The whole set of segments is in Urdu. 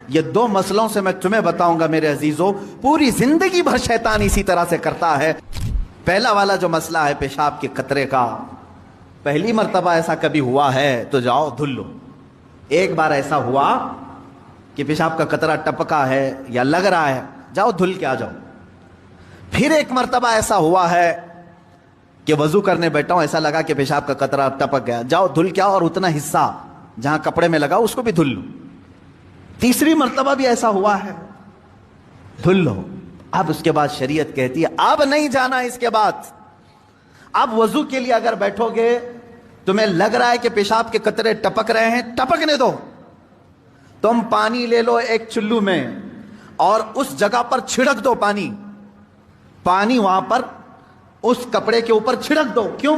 یہ دو مسئلوں سے میں تمہیں بتاؤں گا میرے عزیزوں، پوری زندگی بھر شیطان اسی طرح سے کرتا ہے۔ پہلا والا جو مسئلہ ہے پیشاب کے قطرے کا، پہلی مرتبہ ایسا کبھی ہوا ہے تو جاؤ دھل لو۔ ایک بار ایسا ہوا کہ پیشاب کا قطرہ ٹپکا ہے یا لگ رہا ہے، جاؤ دھل کے آ جاؤ۔ پھر ایک مرتبہ ایسا ہوا ہے کہ وضو کرنے بیٹھا ہوں، ایسا لگا کہ پیشاب کا قطرہ ٹپک گیا، جاؤ دھل کے آؤ اور اتنا حصہ جہاں کپڑے میں لگا اس کو بھی دھل لو۔ تیسری مرتبہ بھی ایسا ہوا ہے، دھل لو۔ اب اس کے بعد شریعت کہتی ہے اب نہیں جانا اس کے بعد۔ اب وضو کے لیے اگر بیٹھو گے، تمہیں لگ رہا ہے کہ پیشاب کے قطرے ٹپک رہے ہیں، ٹپکنے دو۔ تم پانی لے لو ایک چلو میں اور اس جگہ پر چھڑک دو پانی وہاں پر اس کپڑے کے اوپر چھڑک دو۔ کیوں؟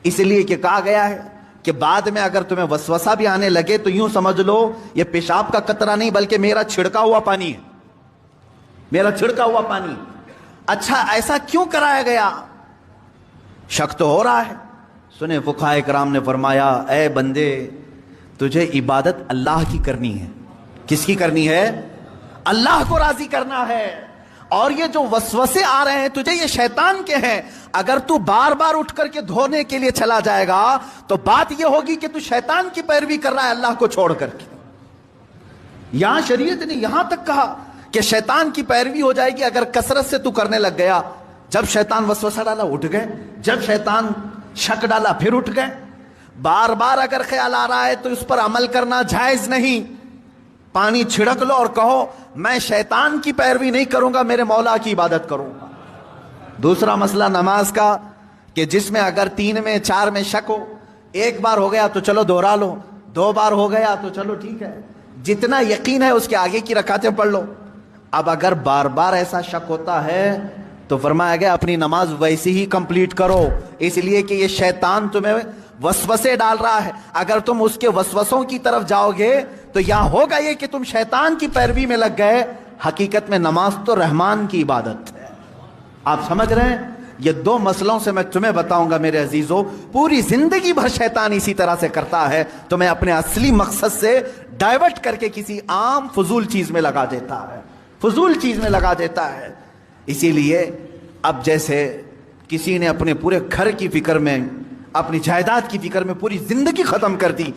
اس لیے کہ کہا گیا ہے کہ بعد میں اگر تمہیں وسوسہ بھی آنے لگے تو یوں سمجھ لو یہ پیشاب کا قطرہ نہیں بلکہ میرا چھڑکا ہوا پانی ہے، میرا چھڑکا ہوا پانی۔ اچھا ایسا کیوں کرایا گیا؟ شک تو ہو رہا ہے۔ سنیں فقہاء کرام نے فرمایا اے بندے، تجھے عبادت اللہ کی کرنی ہے۔ کس کی کرنی ہے؟ اللہ کو راضی کرنا ہے۔ اور یہ جو وسوسے آ رہے ہیں تجھے، یہ شیطان کے ہیں۔ اگر تو بار بار اٹھ کر کے دھونے کے لیے چلا جائے گا تو بات یہ ہوگی کہ تو شیطان کی پیروی کر رہا ہے اللہ کو چھوڑ کر کے۔ یہاں شریعت نے یہاں تک کہا کہ شیطان کی پیروی ہو جائے گی اگر کثرت سے تو کرنے لگ گیا۔ جب شیطان وسوسہ ڈالا اٹھ گئے، جب شیطان شک ڈالا پھر اٹھ گئے۔ بار بار اگر خیال آ رہا ہے تو اس پر عمل کرنا جائز نہیں۔ پانی چھڑک لو اور کہو میں شیطان کی پیروی نہیں کروں گا، میرے مولا کی عبادت کروں گا۔ دوسرا مسئلہ نماز کا کہ جس میں اگر 3 میں 4 میں شک ہو، ایک بار ہو گیا تو چلو دوہرا لو، 2 بار ہو گیا تو چلو ٹھیک ہے، جتنا یقین ہے اس کے آگے کی رکعتیں پڑھ لو۔ اب اگر بار بار ایسا شک ہوتا ہے تو فرمایا گیا اپنی نماز ویسی ہی کمپلیٹ کرو، اس لیے کہ یہ شیطان تمہیں وسوسے ڈال رہا ہے۔ اگر تم اس کے وسوسوں کی طرف جاؤ گے تو یہاں ہوگا یہ کہ تم شیطان کی پیروی میں لگ گئے۔ حقیقت میں نماز تو رحمان کی عبادت ہے۔ آپ سمجھ رہے ہیں؟ یہ 2 مسئلوں سے میں تمہیں بتاؤں گا میرے عزیزوں، پوری زندگی بھر شیطان اسی طرح سے کرتا ہے، تمہیں اپنے اصلی مقصد سے ڈائیورٹ کر کے کسی عام فضول چیز میں لگا دیتا ہے، فضول چیز میں لگا دیتا ہے۔ اسی لیے اب جیسے کسی نے اپنے پورے گھر کی فکر میں، اپنی جائیداد کی فکر میں پوری زندگی ختم کر دی،